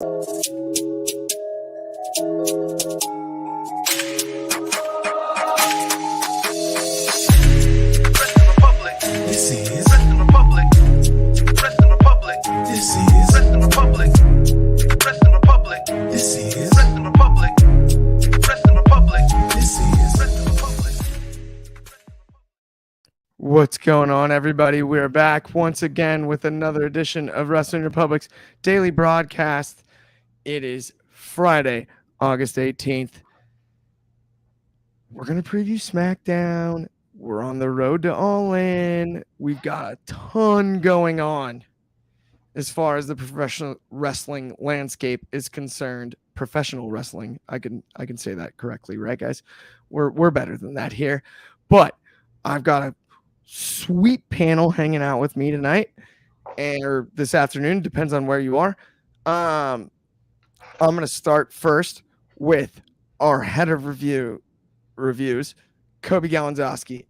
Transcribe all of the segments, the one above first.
What's going on, everybody? We're back once again with another edition of Wrestling Republic's daily broadcast. It is Friday, August 18th. We're going to preview SmackDown. We're on the road to All In. We've got a ton going on as far as the professional wrestling landscape is concerned. Professional wrestling. I can say that correctly, right, guys? We're better than that here. But I've got a sweet panel hanging out with me tonight or this afternoon, depends on where you are. I'm going to start first with our head of reviews, Coby Galenzoski.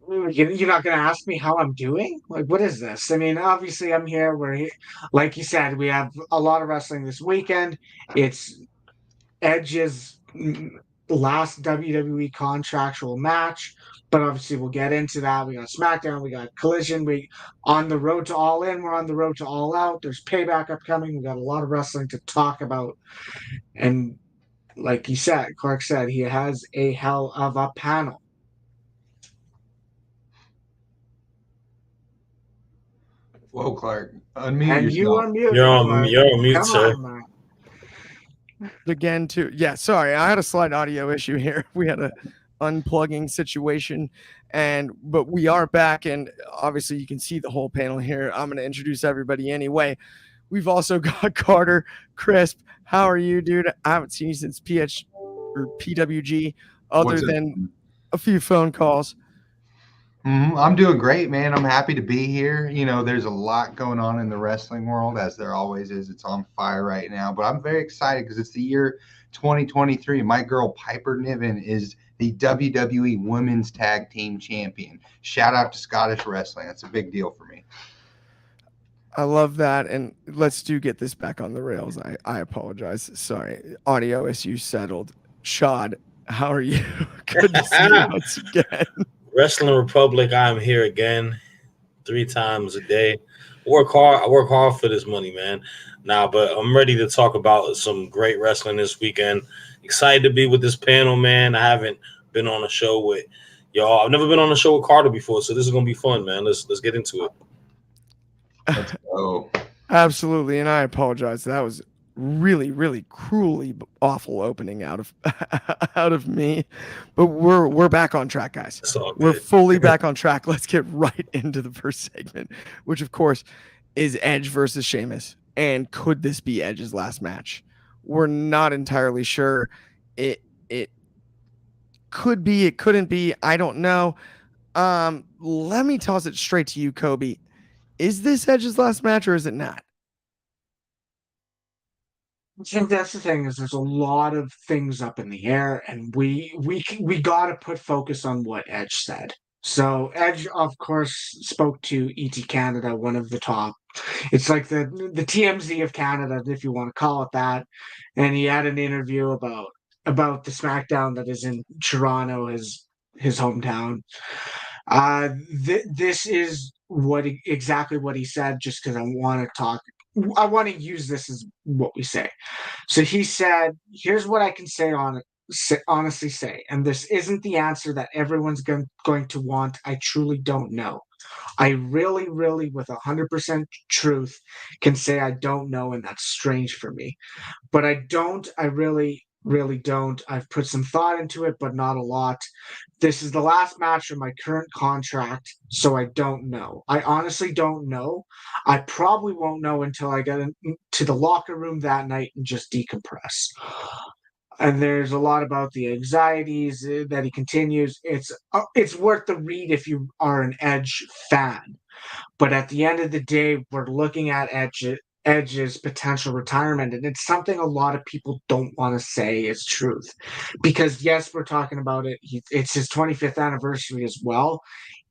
You're not going to ask me how I'm doing? Like, what is this? I mean, obviously I'm here. Like you said, we have a lot of wrestling this weekend. It's Edge's last WWE contractual match, but obviously we'll get into that. We got SmackDown, we got Collision, we on the road to All In, we're on the road to All Out. There's Payback upcoming. We got a lot of wrestling to talk about, and like he said, Clark said, he has a hell of a panel. Whoa, Clark, unmute And yourself. you are muted. You're on mute, Come sir. on, man. Again, too. Yeah, sorry, I had a slight audio issue here. We had a unplugging situation, but we are back, and obviously you can see the whole panel here. I'm going to introduce everybody anyway. We've also got Carter Crisp. How are you, dude? I haven't seen you since PWG, other than a few phone calls. I'm doing great, man. I'm happy to be here. You know, there's a lot going on in the wrestling world, as there always is. It's on fire right now, but I'm very excited because it's the year 2023. My girl Piper Niven is the WWE Women's Tag Team Champion. Shout out to Scottish Wrestling. That's a big deal for me. I love that, and let's get this back on the rails. I apologize. Sorry, audio issues settled. Shad, how are you? Good to see you once again. Wrestling Republic, I'm here again 3 times a day. I work hard for this money, man. But I'm ready to talk about some great wrestling this weekend. Excited to be with this panel, man. I haven't been on a show with y'all. I've never been on a show with Carter before, so this is gonna be fun, man. Let's get into it. Let's go. Absolutely, and I apologize. That was really, really cruelly awful opening out of me, but we're back on track, guys. We're fully back on track. Let's get right into the first segment, which of course is Edge versus Sheamus. And could this be Edge's last match? We're not entirely sure. It could be, it couldn't be. I don't know. Let me toss it straight to you, Coby. Is this Edge's last match or is it not? I think that's the thing, is there's a lot of things up in the air, and we got to put focus on what Edge said. So Edge, of course, spoke to ET Canada, one of the top. It's like the TMZ of Canada, if you want to call it that. And he had an interview about the SmackDown that is in Toronto, his hometown. This is exactly what he said, just because I want to use this as what we say. So he said, here's what I can honestly say, and this isn't the answer that everyone's going to want. I truly don't know. I really, really, with 100% truth, can say I don't know, and that's strange for me. But I really, really don't. I've put some thought into it, but not a lot. This is the last match of my current contract, so I don't know. I honestly don't know. I probably won't know until I get into the locker room that night and just decompress. And there's a lot about the anxieties that he continues. It's worth the read if you are an Edge fan. But at the end of the day, we're looking at Edge's potential retirement, and it's something a lot of people don't want to say is truth. Because yes, we're talking about it. It's his 25th anniversary as well.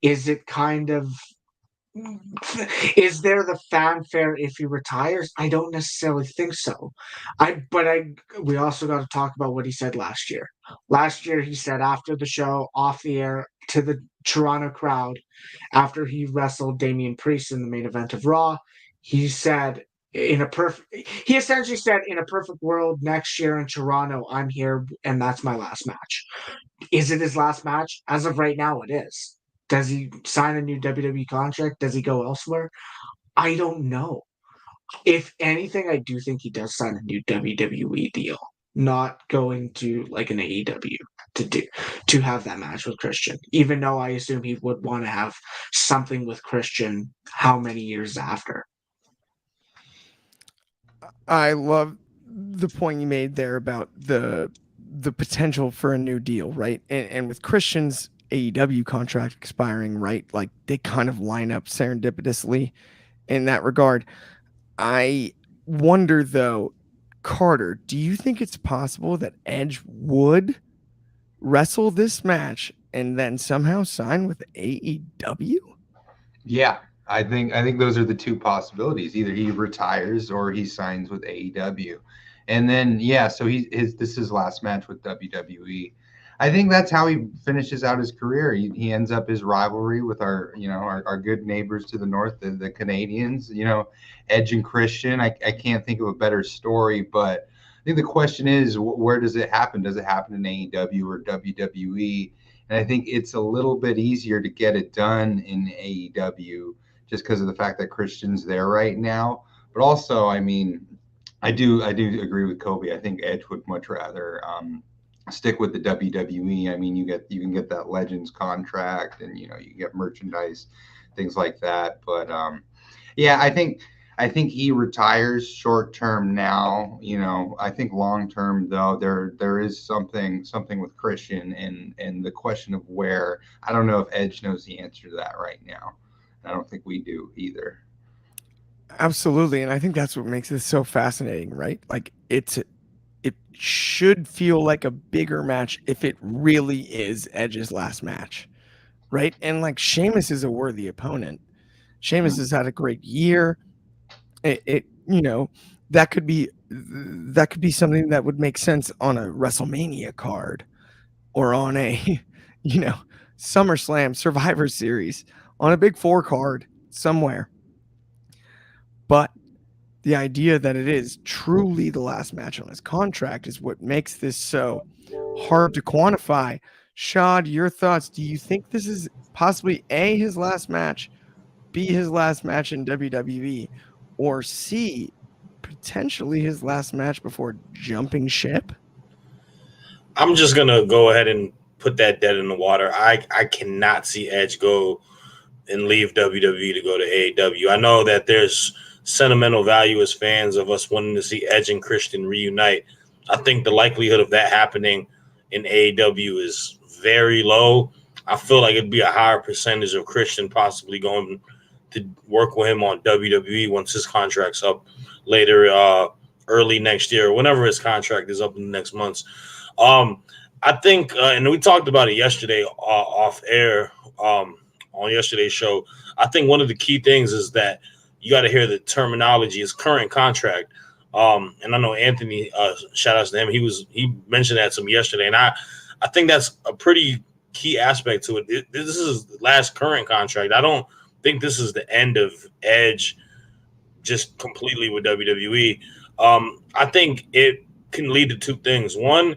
Is it kind of Is there the fanfare if he retires? I don't necessarily think so. We also got to talk about what he said last year. Last year he said after the show, off the air, to the Toronto crowd, after he wrestled Damian Priest in the main event of Raw, he said he essentially said, in a perfect world next year in Toronto, I'm here and that's my last match. Is it his last match? As of right now, it is. Does he sign a new WWE contract? Does he go elsewhere? I don't know. If anything, I do think he does sign a new WWE deal, not going to like an AEW to have that match with Christian. Even though I assume he would want to have something with Christian how many years after. I love the point you made there about the potential for a new deal, right? And with Christian's AEW contract expiring, right? Like they kind of line up serendipitously in that regard. I wonder though, Carter, do you think it's possible that Edge would wrestle this match and then somehow sign with AEW? Yeah, I think those are the two possibilities. Either he retires or he signs with AEW. And then so this is his last match with WWE. I think that's how he finishes out his career. He ends up his rivalry with our good neighbors to the north, the Canadians, Edge and Christian. I can't think of a better story, but I think the question is, where does it happen? Does it happen in AEW or WWE? And I think it's a little bit easier to get it done in AEW just because of the fact that Christian's there right now. But also, I mean, I do agree with Coby. I think Edge would much rather stick with the WWE. I mean, you can get that Legends contract, and you get merchandise, things like that. But I think he retires short term now. I think long term though, there is something with Christian and the question of where. I don't know if Edge knows the answer to that right now. I don't think we do either. Absolutely, and I think that's what makes this so fascinating, right? Like it should feel like a bigger match if it really is Edge's last match, right? And like Sheamus is a worthy opponent. Sheamus has had a great year. That could be something that would make sense on a WrestleMania card or on a SummerSlam Survivor Series on a big 4 card somewhere. But the idea that it is truly the last match on his contract is what makes this so hard to quantify. Shad, your thoughts? Do you think this is possibly A, his last match, B, his last match in WWE, or C, potentially his last match before jumping ship? I'm just going to go ahead and put that dead in the water. I cannot see Edge go and leave WWE to go to AEW. I know that there's sentimental value as fans of us wanting to see Edge and Christian reunite. I think the likelihood of that happening in AEW is very low. I feel like it'd be a higher percentage of Christian possibly going to work with him on WWE once his contract's up later, early next year, whenever his contract is up in the next months. I think, and we talked about it yesterday off air on yesterday's show. I think one of the key things is that you got to hear the terminology, his current contract. And I know Anthony, shout outs to him. He mentioned that to me yesterday. And I think that's a pretty key aspect to it. This is his last current contract. I don't think this is the end of Edge just completely with WWE. I think it can lead to two things. One,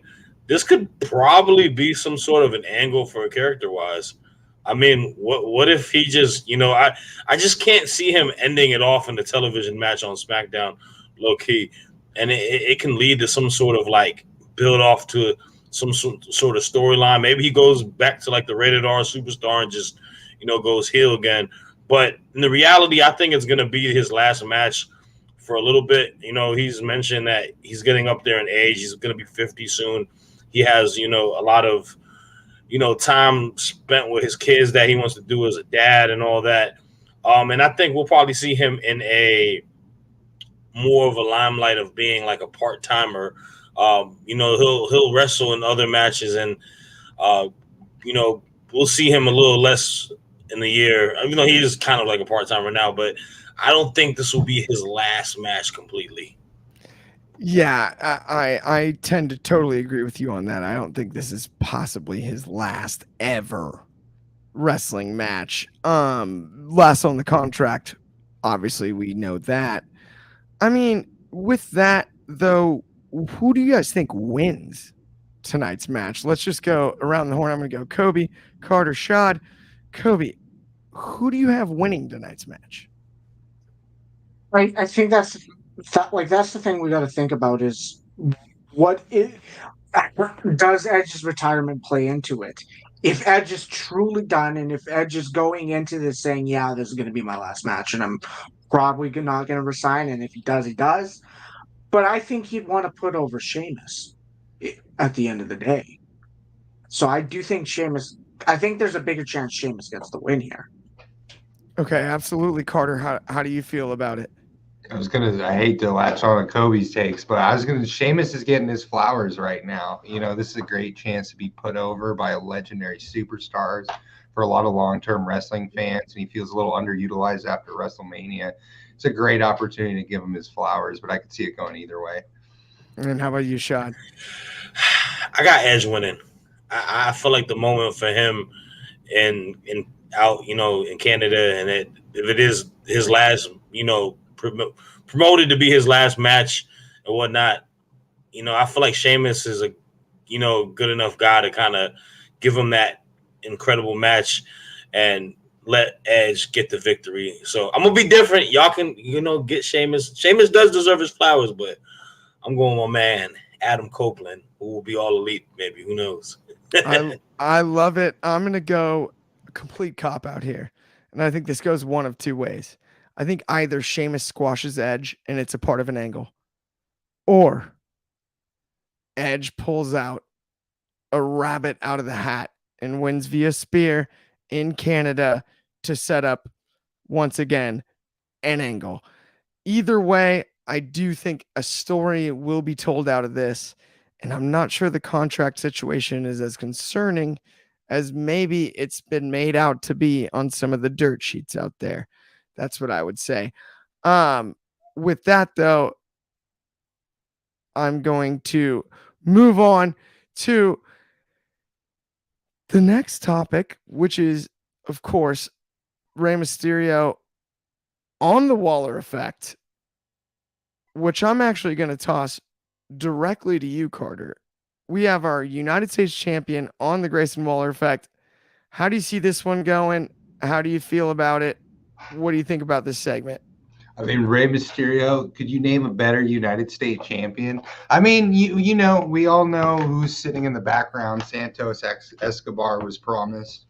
this could probably be some sort of an angle for character-wise. I mean, what if he just, I just can't see him ending it off in the television match on SmackDown, low key, and it can lead to some sort of like build off to some sort of storyline. Maybe he goes back to like the rated R superstar and just, goes heel again. But in the reality, I think it's gonna be his last match for a little bit. He's mentioned that he's getting up there in age. He's gonna be 50 soon. He has, a lot of time spent with his kids that he wants to do as a dad and all that. And I think we'll probably see him in a more of a limelight of being like a part-timer. He'll wrestle in other matches and, we'll see him a little less in the year. Even though he is kind of like a part timer now, but I don't think this will be his last match completely. Yeah, I tend to totally agree with you on that. I don't think this is possibly his last ever wrestling match. Last on the contract, obviously we know that. I mean, with that though, who do you guys think wins tonight's match? Let's just go around the horn. I'm going to go Coby, Carter, Shad. Coby, who do you have winning tonight's match? I think that's the thing we got to think about is what it does Edge's retirement play into it? If Edge is truly done, and if Edge is going into this saying, "Yeah, this is going to be my last match, and I'm probably not going to resign," and if he does, he does. But I think he'd want to put over Sheamus at the end of the day. So I do think Sheamus. I think there's a bigger chance Sheamus gets the win here. Okay, absolutely, Carter. How do you feel about it? I hate to latch on to Kobe's takes, but Sheamus is getting his flowers right now. This is a great chance to be put over by a legendary superstars for a lot of long-term wrestling fans, and he feels a little underutilized after WrestleMania. It's a great opportunity to give him his flowers, but I could see it going either way. And how about you, Shad? I got Edge winning. I feel like the moment for him in Canada, and if it is his last, promoted to be his last match and whatnot, I feel like Sheamus is a, good enough guy to kind of give him that incredible match and let Edge get the victory. So I'm gonna be different. Y'all can, get Sheamus. Sheamus does deserve his flowers, but I'm going with my man Adam Copeland, who will be all elite. Maybe, who knows? I love it. I'm gonna go complete cop out here, and I think this goes one of two ways. I think either Sheamus squashes Edge and it's a part of an angle, or Edge pulls out a rabbit out of the hat and wins via spear in Canada to set up once again an angle. Either way, I do think a story will be told out of this, and I'm not sure the contract situation is as concerning as maybe it's been made out to be on some of the dirt sheets out there. That's what I would say. With that though, I'm going to move on to the next topic, which is, of course, Rey Mysterio on the Waller effect, which I'm actually going to toss directly to you, Carter. We have our United States champion on the Grayson Waller effect. How do you see this one going? How do you feel about it? What do you think about this segment? I mean, Rey Mysterio, could you name a better United States champion? I mean, we all know who's sitting in the background. Santos Escobar was promised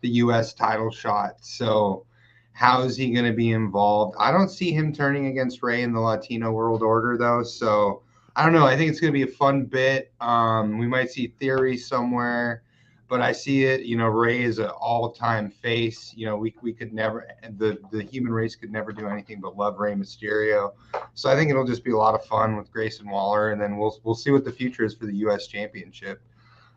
the U.S. title shot. So how is he going to be involved? I don't see him turning against Rey in the Latino World Order, though. So I don't know. I think it's going to be a fun bit. We might see Theory somewhere. But I see it, Rey is an all-time face. We could never, the human race could never do anything but love Rey Mysterio. So I think it'll just be a lot of fun with Grayson Waller, and then we'll see what the future is for the U.S. Championship.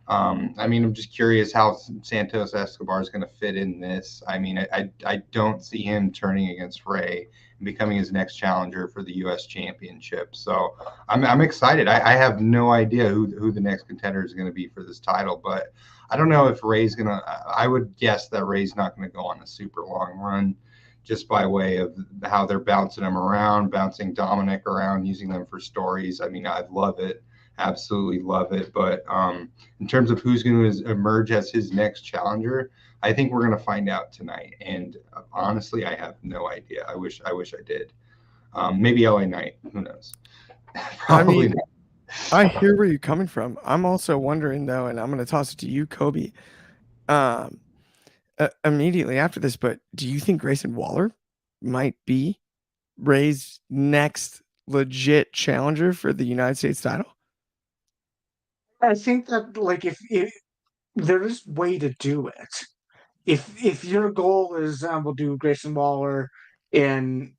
I mean, I'm just curious how Santos Escobar is going to fit in this. I mean, I don't see him turning against Rey and becoming his next challenger for the U.S. Championship. So I'm excited. I have no idea who the next contender is going to be for this title, but I don't know if Rey's going to – I would guess that Rey's not going to go on a super long run just by way of how they're bouncing him around, bouncing Dominic around, using them for stories. I mean, I'd love it. Absolutely love it. But in terms of who's going to emerge as his next challenger, I think we're going to find out tonight. And honestly, I have no idea. I wish I did. Maybe LA Knight. Who knows? Probably not. I hear where you're coming from. I'm also wondering though, and I'm going to toss it to you, Coby, immediately after this. But do you think Grayson Waller might be Rey's next legit challenger for the United States title? I think that if there is a way to do it. If your goal is we'll do Grayson Waller Rey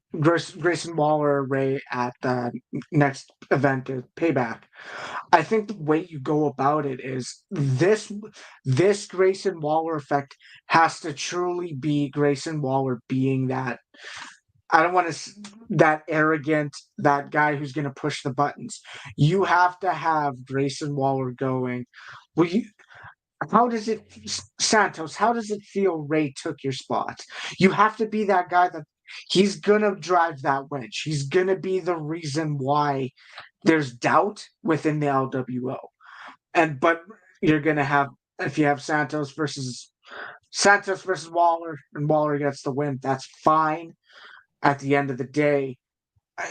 at the next event is Payback. I think the way you go about it is this Grayson Waller effect has to truly be Grayson Waller being that. I don't want to that arrogant, that guy who's going to push the buttons. You have to have Grayson Waller going. Well, how does it, Santos? How does it feel Ray took your spot? You have to be that guy that he's going to drive that wedge. He's going to be the reason why there's doubt within the LWO. But you're going to have, if you have Santos versus Waller and Waller gets the win, that's fine. At the end of the day,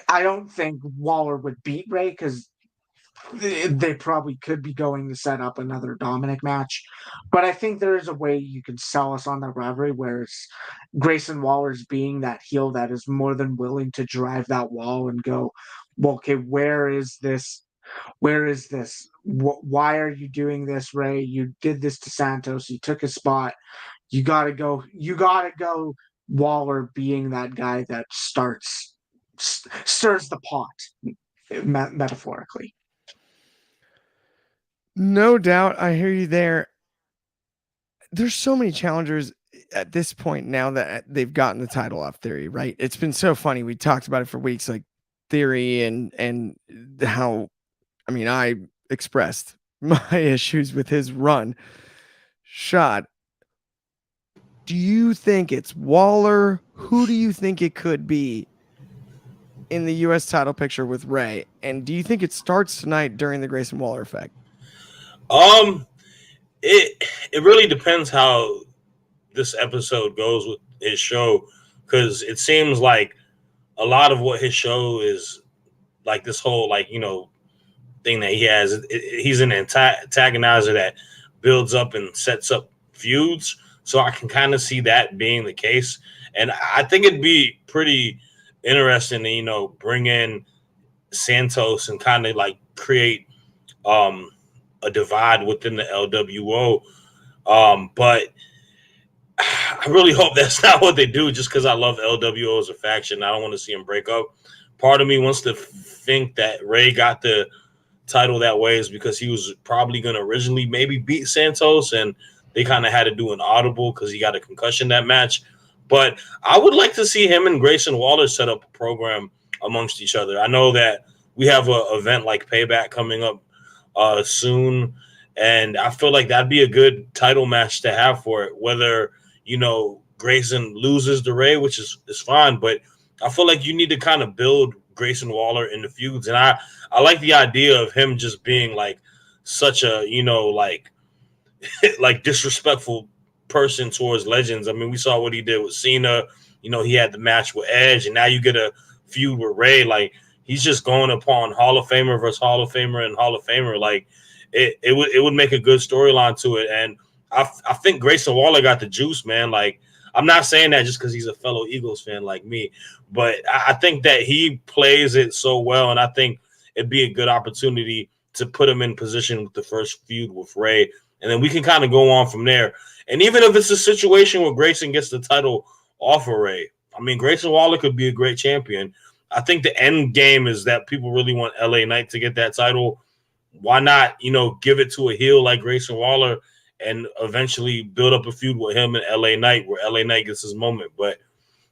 I don't think Waller would beat Ray because they probably could be going to set up another Dominic match. But I think there is a way you can sell us on the rivalry where it's Grayson Waller's being that heel that is more than willing to drive that wall and go, well, okay, where is this? Where is this? Why are you doing this, Ray? You did this to Santos. You took his spot. You got to go. You got to go. Waller being that guy that stirs the pot, metaphorically. No doubt. I hear you there. There's so many challengers at this point now that they've gotten the title off Theory, right? It's been so funny. We talked about it for weeks, like Theory and how, I mean, I expressed my issues with his run. Shad, do you think it's Waller? Who do you think it could be in the U.S. title picture with Ray? And do you think it starts tonight during the Grayson Waller effect? It really depends how this episode goes with his show, because it seems like a lot of what his show is, like this whole, like, you know, thing that he has, he's an antagonizer that builds up and sets up feuds. So I can kind of see that being the case. And I think it'd be pretty interesting to, you know, bring in Santos and kind of like create a divide within the LWO. But I really hope that's not what they do, just because I love LWO as a faction. I don't want to see them break up. Part of me wants to think that Ray got the title that way is because he was probably going to originally maybe beat Santos, and they kind of had to do an audible because he got a concussion that match. But I would like to see him and Grayson Waller set up a program amongst each other. I know that we have an event like Payback coming up soon, and I feel like that'd be a good title match to have for it. Whether, you know, Grayson loses to Ray, which is fine, but I feel like you need to kind of build Grayson Waller in the feuds. And I like the idea of him just being like such a, you know, like like disrespectful person towards legends. I mean, we saw what he did with Cena. You know, he had the match with Edge, and now you get a feud with Ray. Like, he's just going upon Hall of Famer versus Hall of Famer and Hall of Famer. Like, it would make a good storyline to it. And I think Grayson Waller got the juice, man. Like, I'm not saying that just because he's a fellow Eagles fan like me, but I think that he plays it so well, and I think it'd be a good opportunity to put him in position with the first feud with Ray, and then we can kind of go on from there. And even if it's a situation where Grayson gets the title off of Ray, I mean, Grayson Waller could be a great champion. I think the end game is that people really want LA Knight to get that title. Why not, you know, give it to a heel like Grayson Waller and eventually build up a feud with him and LA Knight where LA Knight gets his moment? But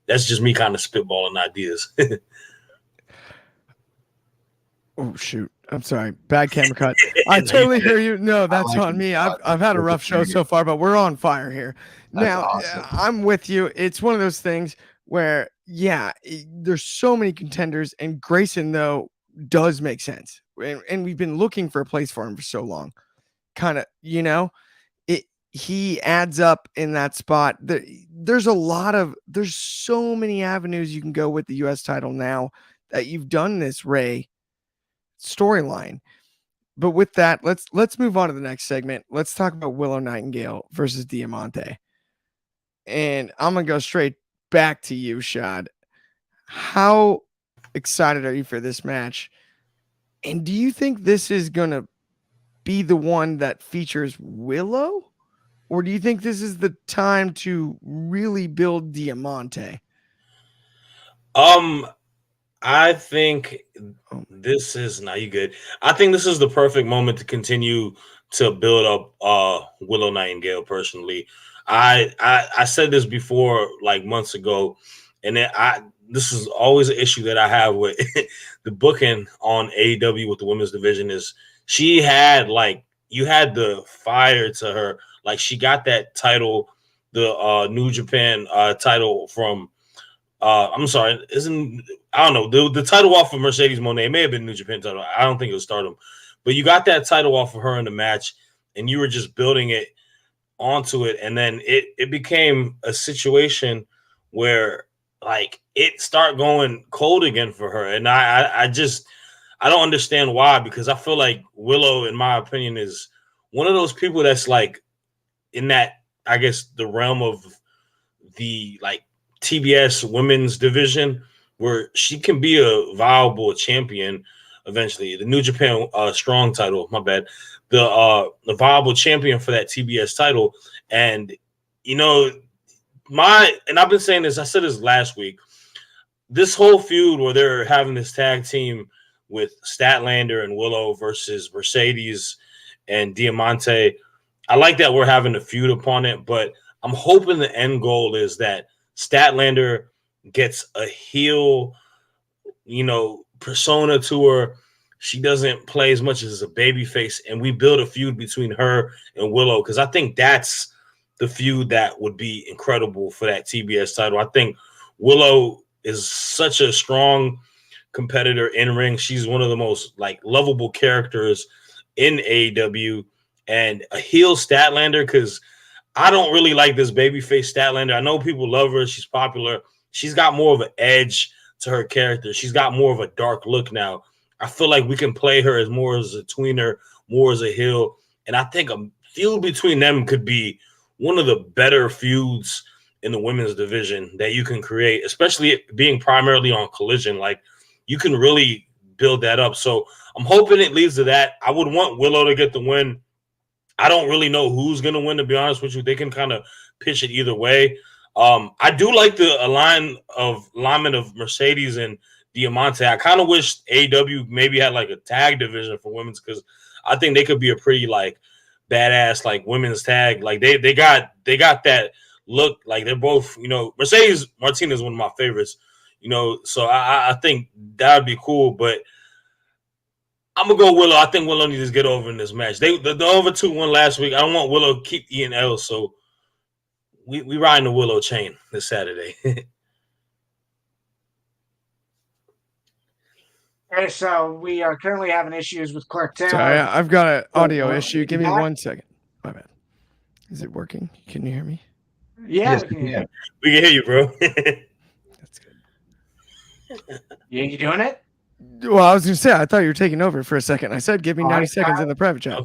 that's just me kind of spitballing ideas. Oh, shoot. I'm sorry. Bad camera cut. I totally hear you. No, that's like on me. I've had a rough show so far, but we're on fire here. That's now, awesome. I'm with you. It's one of those things where, yeah, there's so many contenders, and Grayson, though, does make sense. And we've been looking for a place for him for so long. Kind of, you know, he adds up in that spot. There's so many avenues you can go with the U.S. title now that you've done this Ray storyline. But with that, let's move on to the next segment. Let's talk about Willow Nightingale versus Diamante. And I'm going to go straight back to you, Shad. How excited are you for this match? And do you think this is going to be the one that features Willow? Or do you think this is the time to really build Diamante? I I think this is now you good. I think this is the perfect moment to continue to build up Willow Nightingale personally. I said this before like months ago, and then this is always an issue that I have with the booking on AEW with the women's division is she had like you had the fire to her. Like she got that title, the New Japan title from I'm sorry, isn't I don't know the title off of Mercedes Moné. It may have been New Japan title. I don't think it was Stardom, but you got that title off of her in the match, and you were just building it onto it, and then it became a situation where like it started going cold again for her, and I just I don't understand why, because I feel like Willow, in my opinion, is one of those people that's like in that I guess the realm of the like TBS women's division where she can be a viable champion eventually. The New Japan strong title, my bad. The viable champion for that TBS title. And you know, I've been saying this, I said this last week. This whole feud where they're having this tag team with Statlander and Willow versus Mercedes and Diamante. I like that we're having a feud upon it, but I'm hoping the end goal is that Statlander gets a heel, persona to her. She doesn't play as much as a babyface, and we build a feud between her and Willow, because I think that's the feud that would be incredible for that TBS title. I think Willow is such a strong competitor in ring. She's one of the most like lovable characters in AEW, and a heel Statlander, because I don't really like this babyface Statlander. I know people love her. She's popular. She's got more of an edge to her character. She's got more of a dark look now. I feel like we can play her as more as a tweener, more as a heel. And I think a feud between them could be one of the better feuds in the women's division that you can create, especially being primarily on Collision. Like, you can really build that up. So I'm hoping it leads to that. I would want Willow to get the win. I don't really know who's going to win, to be honest with you. They can kind of pitch it either way. I do like the alignment of Mercedes and Diamante. I kind of wish AEW maybe had like a tag division for women's, because I think they could be a pretty like badass like women's tag. Like they got that look. Like they're both, Mercedes Martinez is one of my favorites. So I think that would be cool. But I'm gonna go Willow. I think Willow needs to get over in this match. The over 2-1 last week. I don't want Willow to keep eating L, so we riding the Willow chain this Saturday. Okay, so we are currently having issues with Clark Taylor. Sorry, I've got an audio issue. Give me 1 second. My bad. Is it working? Can you hear me? Yeah, Yes, we can hear you. We can hear you, bro. That's good. You doing it? Well, I was going to say, I thought you were taking over for a second. I said, give me 90 seconds in the private chat.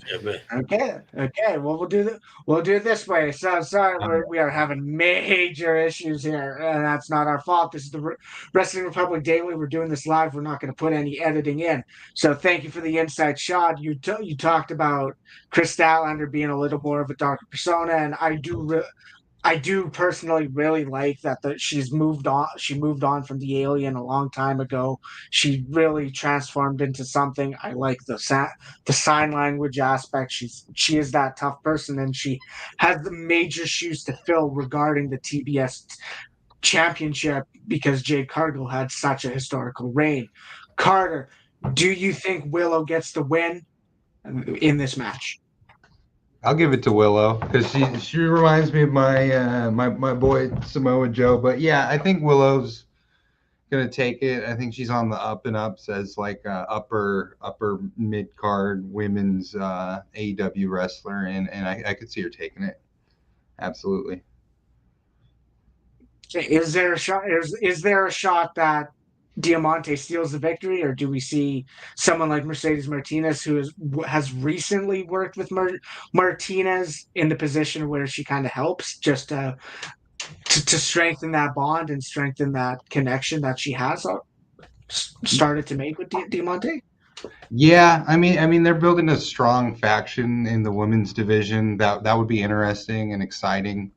Okay. Well, we'll do it this way. So sorry, we are having major issues here, and that's not our fault. This is the Wrestling Republic Daily. We're doing this live. We're not going to put any editing in. So thank you for the insight, Shad. You talked about Chris Statlander being a little more of a darker persona, and I do personally really like that she's moved on. She moved on from the alien a long time ago. She really transformed into something. I like the sign language aspect. She is that tough person, and she has the major shoes to fill regarding the TBS championship, because Jade Cargill had such a historical reign. Carter, do you think Willow gets the win in this match? I'll give it to Willow, because she reminds me of my boy Samoa Joe. But yeah, I think Willow's gonna take it. I think she's on the up and ups as like a upper mid card women's AEW wrestler, and I could see her taking it. Absolutely. Is there a shot? Is there a shot that Diamante steals the victory, or do we see someone like Mercedes Martinez, who has recently worked with Martinez in the position where she kind of helps just to strengthen that bond and strengthen that connection that she has started to make with Diamante? Yeah, I mean they're building a strong faction in the women's division. That would be interesting and exciting.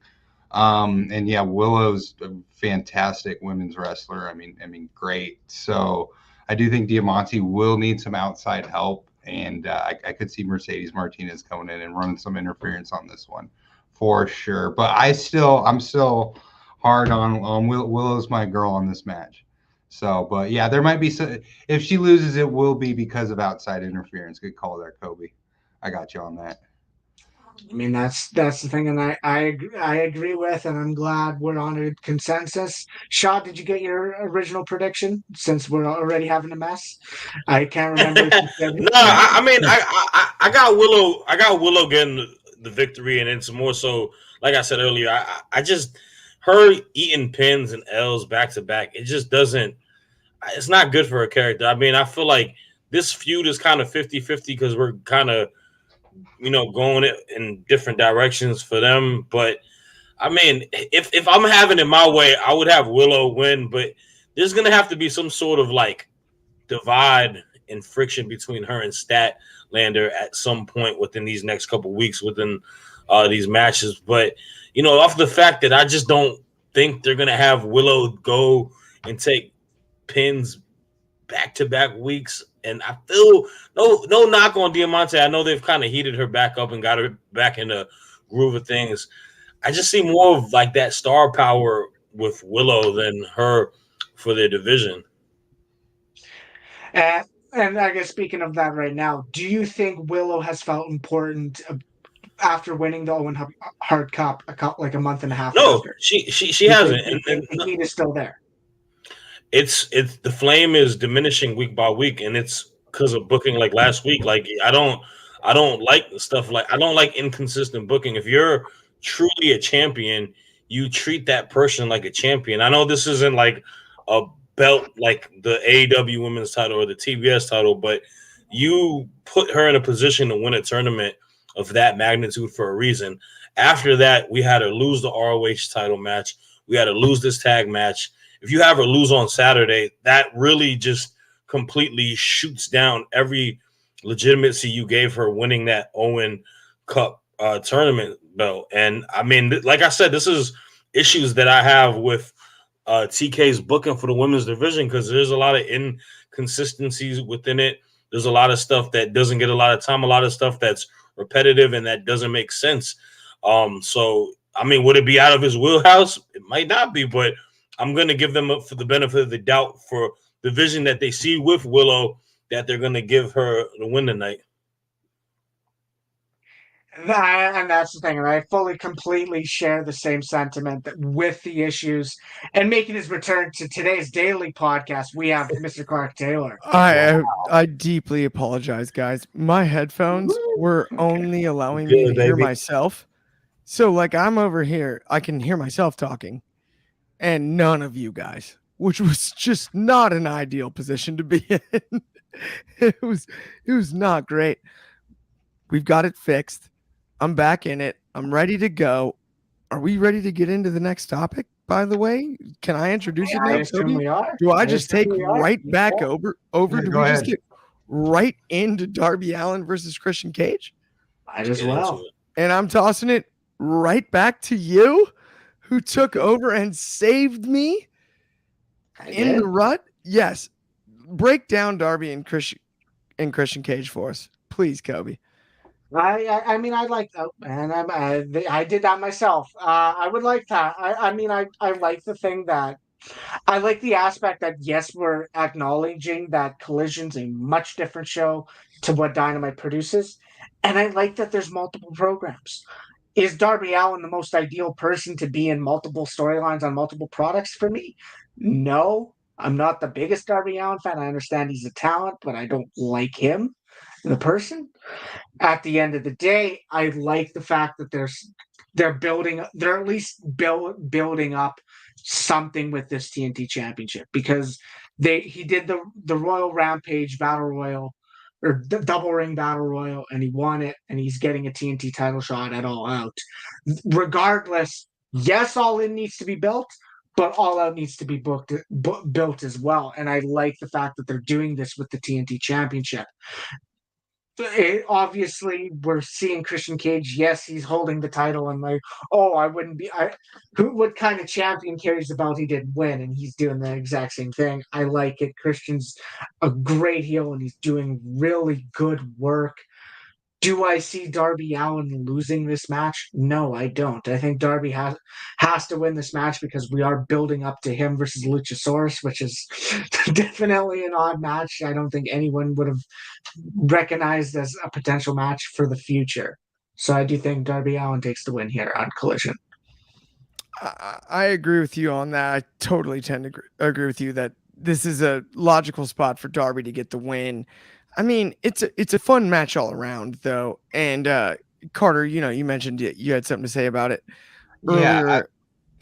And yeah, Willow's a fantastic women's wrestler. I mean, great. So I do think Diamante will need some outside help, and I could see Mercedes Martinez coming in and running some interference on this one for sure. But I'm still hard on Willow's my girl on this match. So, but yeah, there might be some. If she loses, it will be because of outside interference. Good call there, Coby. I got you on that. I mean, that's the thing, and I agree with, and I'm glad we're on a consensus. Shad, did you get your original prediction? Since we're already having a mess, I can't remember. If you said No, I mean, I got Willow. I got Willow getting the victory, and it's more so, like I said earlier, I just her eating pins and L's back to back. It just doesn't. It's not good for her character. I mean, I feel like this feud is kind of 50-50 because we're kind of, going in different directions for them. But I mean, if I'm having it my way, I would have Willow win. But there's gonna have to be some sort of like divide and friction between her and Statlander at some point within these next couple of weeks within these matches. But off the fact that I just don't think they're gonna have Willow go and take pins back-to-back weeks, and I feel no knock on Diamante. I know they've kind of heated her back up and got her back in the groove of things. I just see more of like that star power with Willow than her for their division. and I guess speaking of that right now, do you think Willow has felt important after winning the Owen Hart Cup like a month and a half No, after? she hasn't. And the heat is still there. It's the flame is diminishing week by week, and it's because of booking like last week. Like I don't like stuff like I don't like inconsistent booking. If you're truly a champion, you treat that person like a champion. I know this isn't like a belt like the AEW women's title or the TBS title, but you put her in a position to win a tournament of that magnitude for a reason. After that, we had her lose the ROH title match. We had her lose this tag match. If you have her lose on Saturday, that really just completely shoots down every legitimacy you gave her winning that Owen Cup tournament belt. And I mean, like I said, this is issues that I have with TK's booking for the women's division because there's a lot of inconsistencies within it. There's a lot of stuff that doesn't get a lot of time, a lot of stuff that's repetitive and that doesn't make sense. So, I mean, would it be out of his wheelhouse? It might not be, but I'm going to give them up for the benefit of the doubt for the vision that they see with Willow that they're going to give her the win tonight. And that's the thing, and I fully, completely share the same sentiment that with the issues. And making his return to today's daily podcast, we have Mr. Clark Taylor. I deeply apologize, guys. My headphones were only allowing me to hear myself. So, like, I'm over here, I can hear myself talking, and none of you guys, which was just not an ideal position to be in. It was not great. We've got it fixed. I'm back in it. I'm ready to go. Are we ready to get into the next topic, by the way? Can I introduce it now? Do I just take right back over? Do we just get right into Darby Allin versus Christian Cage? Might as well. And I'm tossing it right back to you, who took over and saved me in the rut. Yes. Break down Darby and Christian Cage for us, please, Coby. I mean, I like that, and I did that myself. I would like that. I mean, I like the thing that I like the aspect that yes, we're acknowledging that Collision's a much different show to what Dynamite produces, and I like that there's multiple programs. Is Darby Allin the most ideal person to be in multiple storylines on multiple products for me? No, I'm not the biggest Darby Allin fan. I understand he's a talent, but I don't like him, the person. At the end of the day, I like the fact that they're at least building up something with this TNT Championship, because he did the Royal Rampage Battle Royal or the Double Ring Battle Royal, and he won it, and he's getting a TNT title shot at All Out. Regardless, yes, All In needs to be built, but All Out needs to be built as well. And I like the fact that they're doing this with the TNT Championship. Obviously we're seeing Christian Cage. Yes, he's holding the title, and like, oh, I wouldn't be. What kind of champion carries the belt? He didn't win, and he's doing the exact same thing. I like it. Christian's a great heel, and he's doing really good work. Do I see Darby Allin losing this match? No, I don't. I think Darby has to win this match because we are building up to him versus Luchasaurus, which is definitely an odd match. I don't think anyone would have recognized as a potential match for the future. So I do think Darby Allin takes the win here on Collision. I agree with you on that. I totally tend to agree with you that this is a logical spot for Darby to get the win. I mean, it's a fun match all around, though. And Carter, you mentioned you had something to say about it earlier. Yeah,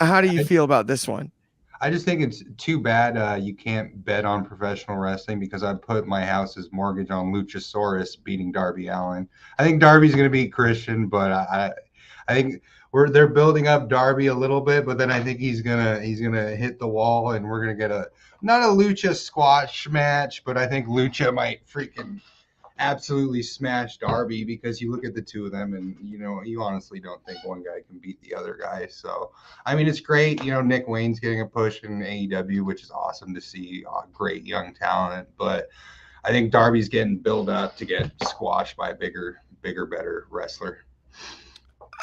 How do you feel about this one? I just think it's too bad you can't bet on professional wrestling, because I put my house's mortgage on Luchasaurus beating Darby Allin. I think Darby's going to beat Christian, but I think they're building up Darby a little bit, but then I think he's gonna hit the wall, and we're gonna get not a Lucha squash match, but I think Lucha might freaking absolutely smash Darby, because you look at the two of them and you honestly don't think one guy can beat the other guy. So I mean, it's great, Nick Wayne's getting a push in AEW, which is awesome to see. Great young talent, but I think Darby's getting built up to get squashed by a bigger, better wrestler.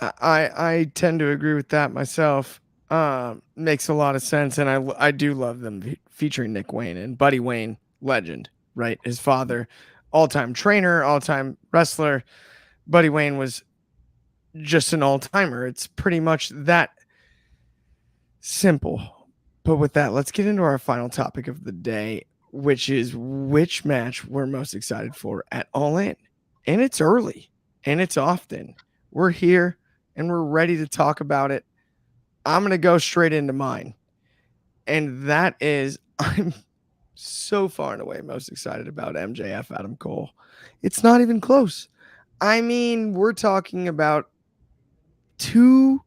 I tend to agree with that myself. Makes a lot of sense, and I do love them featuring Nick Wayne and Buddy Wayne, legend, right? His father, all-time trainer, all-time wrestler. Buddy Wayne was just an all-timer. It's pretty much that simple. But with that, let's get into our final topic of the day, which is which match we're most excited for at All In. And it's early, and it's often. We're here, and we're ready to talk about it. I'm going to go straight into mine. And that is, I'm so far and away most excited about MJF Adam Cole. It's not even close. I mean, we're talking about two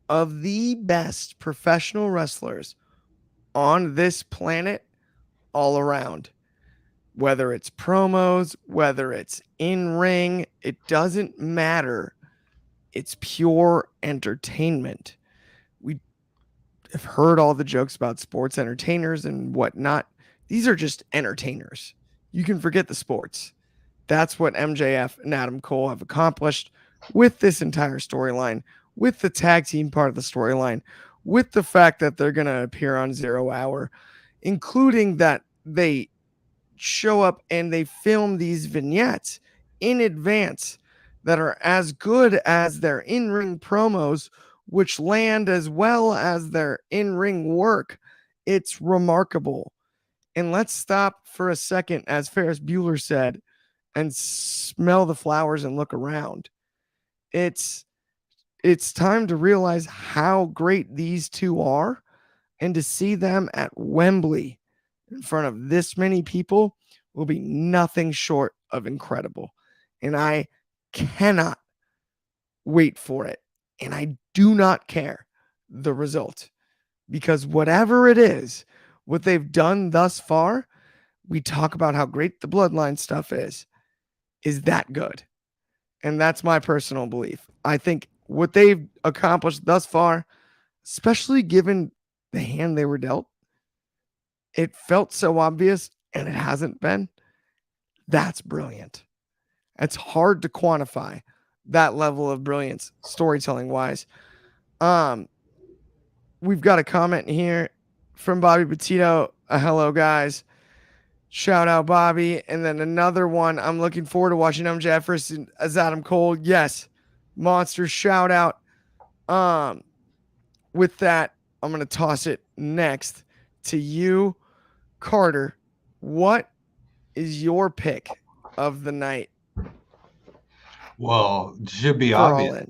of the best professional wrestlers on this planet all around. Whether it's promos, whether it's in-ring, it doesn't matter. It's pure entertainment. We have heard all the jokes about sports entertainers and whatnot. These are just entertainers. You can forget the sports. That's what MJF and Adam Cole have accomplished with this entire storyline, with the tag team part of the storyline, with the fact that they're going to appear on 0 Hour, including that they show up and they film these vignettes in advance that are as good as their in-ring promos, which land as well as their in-ring work. It's remarkable. And let's stop for a second, as Ferris Bueller said, and smell the flowers and look around. It's time to realize how great these two are, and to see them at Wembley in front of this many people will be nothing short of incredible. And I cannot wait for it. And I do not care the result, because whatever it is, what they've done thus far, we talk about how great the bloodline stuff is that good. And that's my personal belief. I think what they've accomplished thus far, especially given the hand they were dealt, it felt so obvious, and it hasn't been. That's brilliant. It's hard to quantify that level of brilliance, storytelling wise. We've got a comment here from Bobby Petito. Hello, guys. Shout out, Bobby. And then another one. I'm looking forward to watching MJF versus Adam Cole. Yes. Monster shout out. With that, I'm going to toss it next to you, Carter. What is your pick of the night? Well, it should be obvious.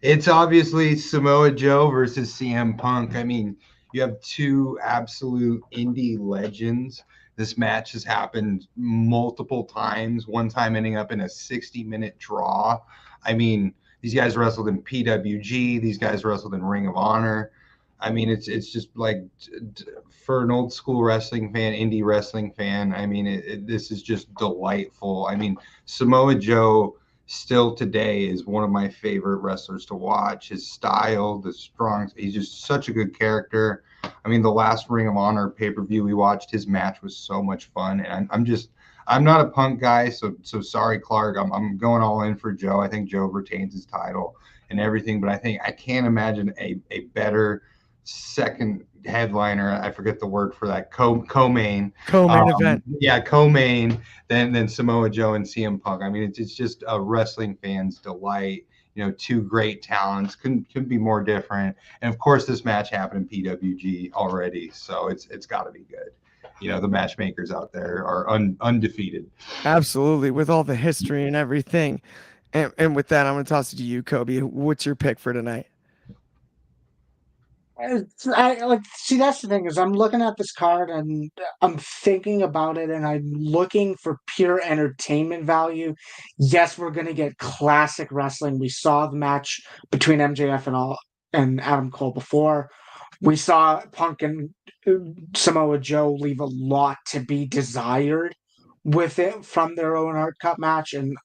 It's obviously Samoa Joe versus CM Punk. I mean, you have two absolute indie legends. This match has happened multiple times, one time ending up in a 60-minute draw. I mean, these guys wrestled in PWG. These guys wrestled in Ring of Honor. I mean, it's just like for an old school wrestling fan, indie wrestling fan. I mean, this is just delightful. I mean, Samoa Joe still today is one of my favorite wrestlers to watch. His style, the strong, he's just such a good character. I mean, the last Ring of Honor pay-per-view we watched, his match was so much fun. And I'm not a Punk guy, so sorry, Clark. I'm going all in for Joe. I think Joe retains his title and everything, but I can't imagine a better second headliner. I forget the word for that. Co-main event. Yeah, co-main than Samoa Joe and CM Punk. I mean, it's just a wrestling fan's delight. You know, two great talents couldn't be more different. And of course, this match happened in PWG already, so it's got to be good. You know, the matchmakers out there are undefeated. Absolutely, with all the history and everything. And with that, I'm going to toss it to you, Coby. What's your pick for tonight? See, that's the thing is I'm looking at this card and I'm thinking about it and I'm looking for pure entertainment value. Yes, we're gonna get classic wrestling. We saw the match between MJF and Adam Cole before. We saw Punk and Samoa Joe leave a lot to be desired with it from their own Hart Cup match, and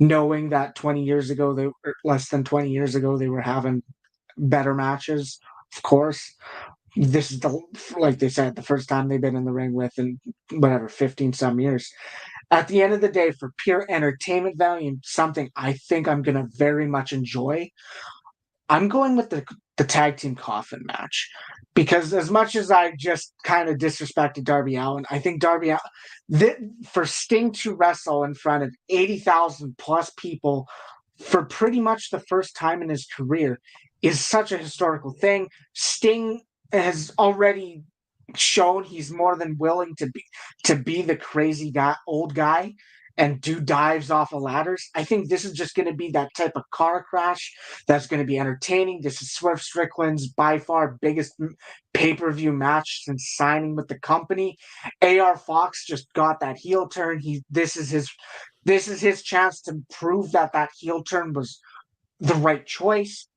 knowing that 20 years ago, less than 20 years ago, they were having better matches. Of course, this is like they said, the first time they've been in the ring with in whatever 15 some years. At the end of the day, for pure entertainment value, something I think I'm gonna very much enjoy, I'm going with the tag team coffin match, because as much as I just kind of disrespected Darby Allin, I think Darby Allin, for Sting to wrestle in front of 80,000 plus people for pretty much the first time in his career is such a historical thing. Sting has already shown he's more than willing to be the crazy guy, old guy, and do dives off of ladders. I think this is just going to be that type of car crash that's going to be entertaining. This is Swerve Strickland's by far biggest pay-per-view match since signing with the company. AR Fox just got that heel turn. This is his chance to prove that heel turn was the right choice.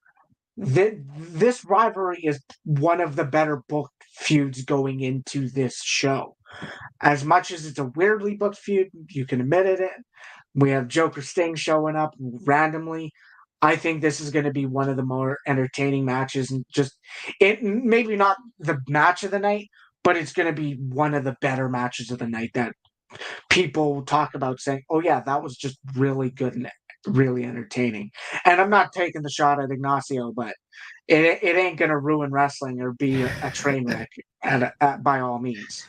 This rivalry is one of the better booked feuds going into this show. As much as it's a weirdly booked feud, you can admit it. We have Joker Sting showing up randomly. I think this is going to be one of the more entertaining matches, and maybe not the match of the night, but it's going to be one of the better matches of the night that people talk about saying, "Oh yeah, that was just really good and really entertaining." And I'm not taking the shot at Ignacio, but it ain't going to ruin wrestling or be a train wreck by all means.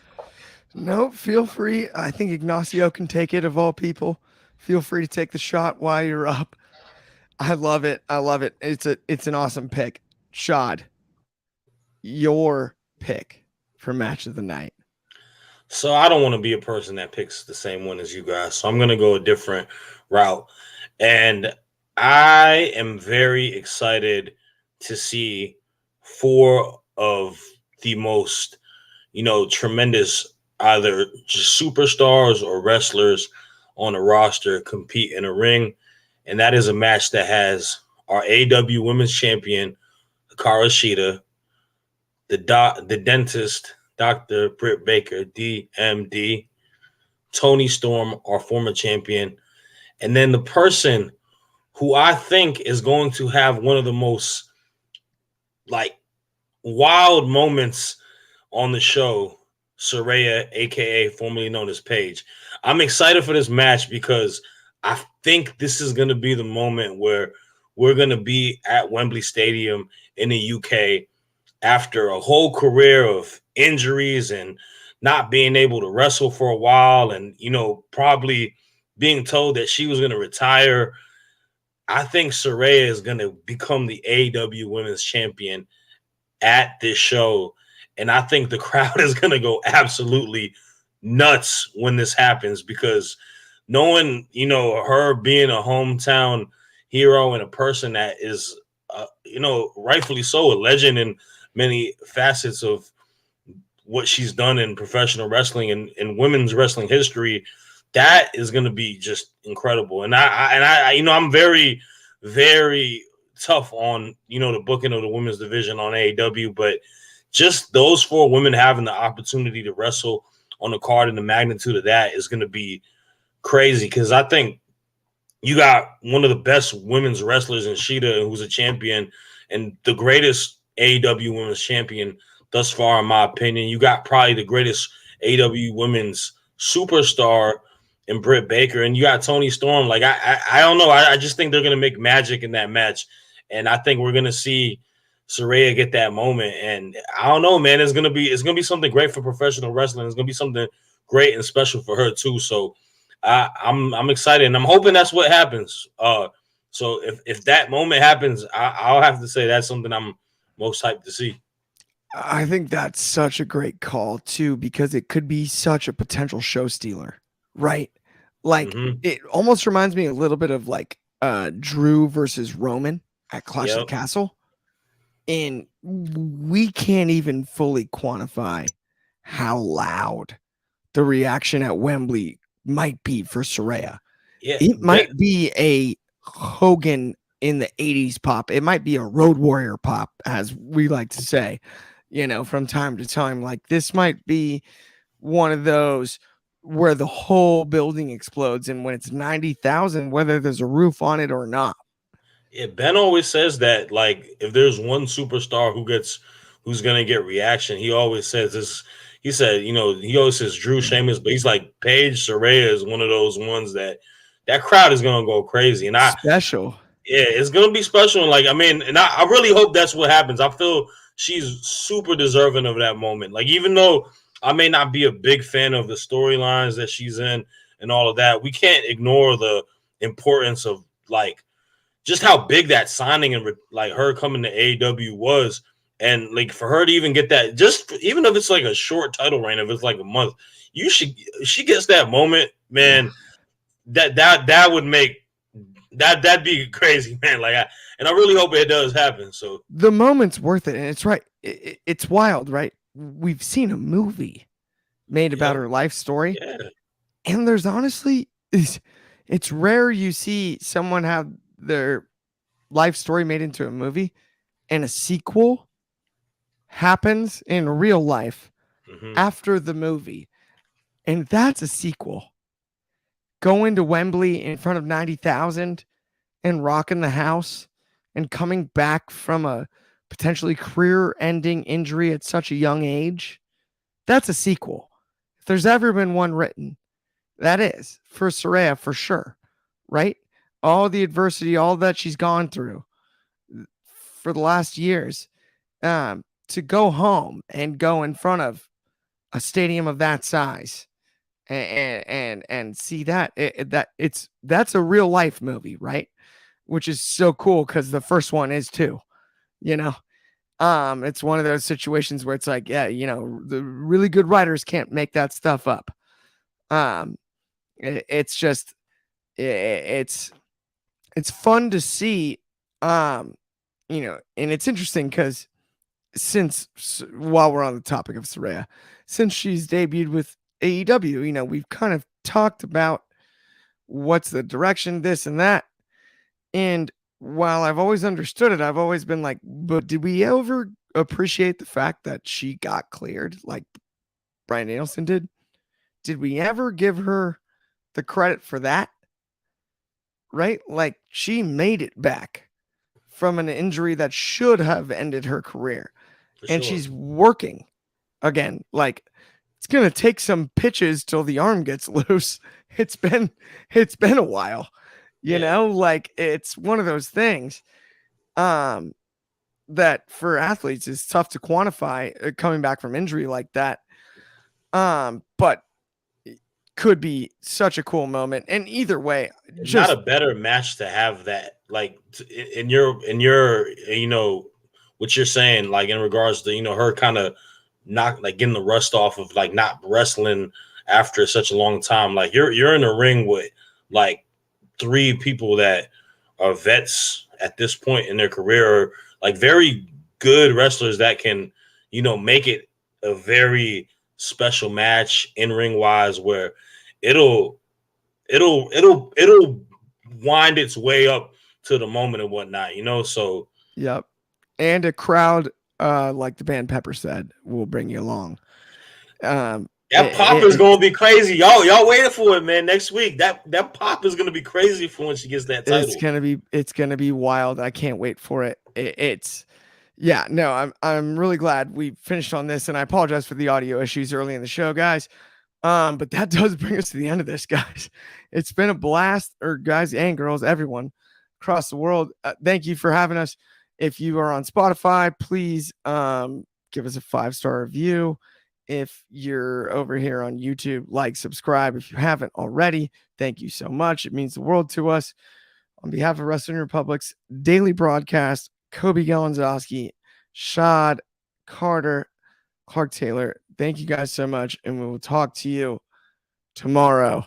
No, feel free. I think Ignacio can take it of all people. Feel free to take the shot while you're up. I love it. I love it. It's an awesome pick. Shad, your pick for match of the night. So I don't want to be a person that picks the same one as you guys. So I'm going to go a different route. And I am very excited to see four of the most, tremendous either just superstars or wrestlers on a roster compete in a ring. And that is a match that has our AEW Women's Champion, Hikaru Shida, the dentist, Dr. Britt Baker, DMD, Tony Storm, our former champion, and then the person who I think is going to have one of the most wild moments on the show, Saraya, aka formerly known as Paige. I'm excited for this match because I think this is going to be the moment where we're going to be at Wembley Stadium in the UK after a whole career of injuries and not being able to wrestle for a while and, probably being told that she was going to retire. I think Saraya is going to become the AEW Women's Champion at this show. And I think the crowd is going to go absolutely nuts when this happens, because knowing, her being a hometown hero and a person that is, rightfully so, a legend in many facets of what she's done in professional wrestling and women's wrestling history, that is going to be just incredible. And I'm very, very tough on, the booking of the women's division on AEW, but just those 4 women having the opportunity to wrestle on the card and the magnitude of that is going to be crazy, because I think you got one of the best women's wrestlers in Shida, who's a champion and the greatest AEW women's champion thus far, in my opinion. You got probably the greatest AEW women's superstar in Britt Baker, and you got Toni Storm. Like, I don't know. I just think they're going to make magic in that match, and I think we're going to see Saraya get that moment. And I don't know, man. It's gonna be something great for professional wrestling. It's gonna be something great and special for her too. So I'm excited, and I'm hoping that's what happens. So if that moment happens, I'll have to say that's something I'm most hyped to see. I think that's such a great call too, because it could be such a potential show stealer, right? Like, it almost reminds me a little bit of like Drew versus Roman at Clash of the Castle. And we can't even fully quantify how loud the reaction at Wembley might be for Saraya. Yeah, it might be a Hogan in the 80s pop. It might be a Road Warrior pop, as we like to say, from time to time. Like, this might be one of those where the whole building explodes, and when it's 90,000, whether there's a roof on it or not. Yeah, Ben always says that, like, if there's one superstar who's gonna get reaction, he always says this. He said, he always says Drew, Sheamus, but he's like, Paige, Saraya is one of those ones that crowd is gonna go crazy. And special. Yeah, it's gonna be special. And I really hope that's what happens. I feel she's super deserving of that moment. Like, even though I may not be a big fan of the storylines that she's in and all of that, we can't ignore the importance of, like, just how big that signing and like her coming to AEW was. And like, for her to even get that, just even if it's like a short title reign, if it's like a month, she gets that moment, man. That would make that'd be crazy, man. Like, I really hope it does happen. So the moment's worth it, and it's right. It's wild, right? We've seen a movie made about her life story, and there's honestly, it's rare you see someone have their life story made into a movie and a sequel happens in real life after the movie. And that's a sequel. Going to Wembley in front of 90,000 and rocking the house and coming back from a potentially career-ending injury at such a young age. That's a sequel. If there's ever been one written, that is for Saraya for sure, right? All the adversity, all that she's gone through for the last years, to go home and go in front of a stadium of that size and see that's a real life movie, right? Which is so cool, because the first one is too, it's one of those situations where it's like, the really good writers can't make that stuff up. It's just, it's fun to see, and it's interesting because while we're on the topic of Saraya, since she's debuted with AEW, we've kind of talked about what's the direction, this and that. And while I've always understood it, I've always been like, but did we ever appreciate the fact that she got cleared like Bryan Danielson did? Did we ever give her the credit for that? Right? Like, she made it back from an injury that should have ended her career. And she's working again. Like, it's going to take some pitches till the arm gets loose. It's been a while, like, it's one of those things that for athletes is tough to quantify, coming back from injury like that. But it could be such a cool moment. And either way, it's not a better match to have that, like, in your what you're saying, like, in regards to, her kind of not, like, getting the rust off of, like, not wrestling after such a long time. Like, you're in a ring with, like, 3 people that are vets at this point in their career, like, very good wrestlers that can, make it a very special match in ring wise, where it'll wind its way up to the moment and whatnot, you know. So Yep. And a crowd, like the band Pepper said, will bring you along. That pop is gonna be crazy. Y'all waiting for it, man. Next week. That pop is gonna be crazy for when she gets that title. It's gonna be wild. I can't wait for it. I'm really glad we finished on this, and I apologize for the audio issues early in the show, guys. But that does bring us to the end of this, guys. It's been a blast, or guys and girls, everyone across the world. Thank you for having us. If you are on Spotify, please give us a 5-star review. If you're over here on YouTube, like, subscribe. If you haven't already, thank you so much. It means the world to us. On behalf of Wrestling Republic's daily broadcast, Coby Galenzoski, Shad, Carter, Clark Taylor, thank you guys so much, and we will talk to you tomorrow.